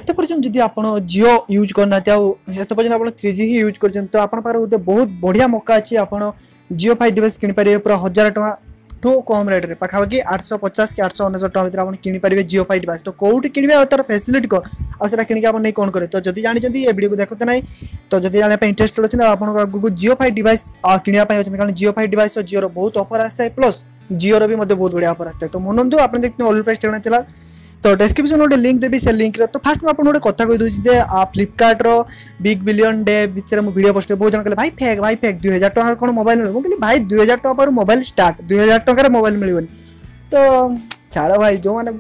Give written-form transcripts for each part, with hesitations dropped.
एत पर्यटन जदि आप जियो यूज करना एत पर्यटन आप 3G ही यूज कर तो आप बहुत बढ़िया मौका अच्छी आप जियो फाइव डिवाइस किनीपर पूरा 1000 टଙ୍କା ठू कम रेट में पाखापाखि 850 कि 899 टଙ୍କା भर आप किनीपर जियो फाइव डिवाइस तो कौटी किणवे तार फैसिलिटी कौन आसा किଣିक आप नहीं कौन करें तो जब जानते ये वीडियो को देखते ना तो जब जाना इंटरेस्टेड अच्छे आपको जियो फाइव डिवाइस किनापी अच्छे कारण जियो फाइव डिवाइस जियो बहुत ऑफर आए प्लस जियो भी बहुत बढ़िया ऑफर आए तो मनंतु आप देखते ऑल प्राइस टेक्ना चला तो डिस्क्रिप्शन गोटे लिंक देवी से लिंक तो फास्ट मुझे गोटे कथा कही दूसरी फ्लिपकार्ट बिग बिलियन डे विषय में वीडियो पोस्ट बहुत जन कहले भाई फेक 2000 टଙ୍କା कौन मोबाइल मिले मुझे भाई 2000 टଙ୍କା पर मोबाइल स्टार्ट 2000 टଙ୍କା मोबाइल मिलनी तो छाड़ भाई जो मैंने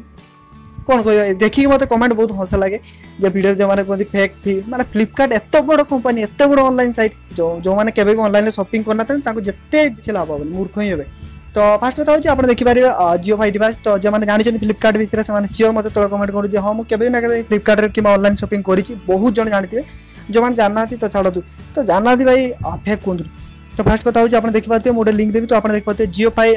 कौन कह देखिए मत कमेंट बहुत हस लगे जो वीडियो जो मैंने कहते फेक थी माने फ्लिपकार्ट एत बड़ कंपनी एत बड़ ऑनलाइन साइट जो मैंने केवे भी ऑनलाइन शॉपिंग करना जिते लाभ हे मूर्ख ही हे तो फास्ट कथा होची आपन देखि पारे जियो फाइव डिवाइस तो जे माने जानि फ्लिपकार्ट विषय से सियोर मत तले कमेंट करू जे हां मु केबे ना केबे फ्लिपकार्ट कि ऑनलाइन शॉपिंग करिछि बहुत जन जानथिबे जो मान जानना थी तो छाड़ तू तो जानना थी भाई फेक कोन तो फास्ट कथा होची आपन देखि पाते मोटे लिंक देबी तो आपन देखि पाते Jio five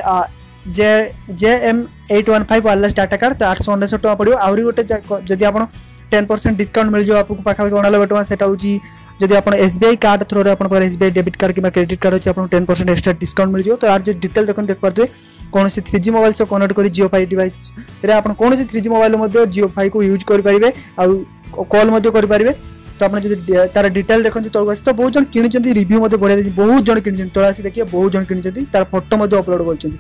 JM815 wireless data card तो 899 टଙ୍କା पड़ो आउरी गोटे जदि आपन 10% डिस्काउंट मिल जो आपको पाखापाखि 99 टଙ୍କା सेटा होची जदि आप SBI कार्ड थ्रो रे अपन SBI डेबिट कार्ड कि क्रेडिट कार्ड अच्छे 10% एक्स्ट्रा डिस्काउंट मिल तो यार जो डिटेल देख पारे कौन सी 3G मोबाइल से कनेक्ट कर जियो फाइव डिवाइस आप कौन सी 3G मोबाइल जियो फाइव को यूज करेंगे कॉल करेंगे तो आप तार डिटेल देखते तौक आस तो बहुत जन कि रिव्यू बढ़िया बहुत जन कि तौर आसी देखिए बहुत जन कि तार फोटो अपलोड कर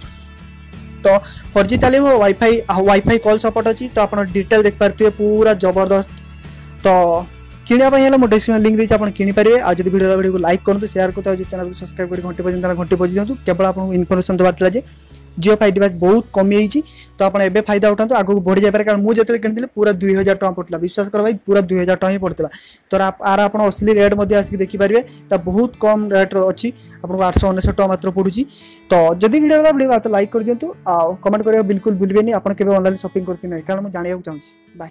तो 4G चलो वाईफाई कॉल सपोर्ट अच्छी तो आप डिटेल देख पारे पूरा जबरदस्त तो किनापी मो डिस्क्रिप्शन लिंक देती आप किनीपारे आ जब वीडियो को लाइक करूँ शेयर करते चैनल को सब्सक्राइब कर घंटे बजी दिखाँ केवल आपको इनफॉरमेशन देवार जे जियो फाइव डिवाइस बहुत कमी तो आप एवं फायदा उठाते आगे बढ़ी जाए कारण मुझे किनी पूरा 2000 टଙ୍କା पड़ता विश्वास कर भाई पूरा 2000 टଙ୍କା ही पड़ता तो आर आप असली रेट आसिक देखिपारे बहुत कम रेट अच्छी आपको 899 टଙ୍କା मात्र पड़ुची तो जदि वीडियो तो लाइक कर दिंतु कमेंट करेंगे बिल्कुल भूलें आप ऑनलाइन शॉपिंग करते ना कारण मुझे जानवा चाहिए बाय।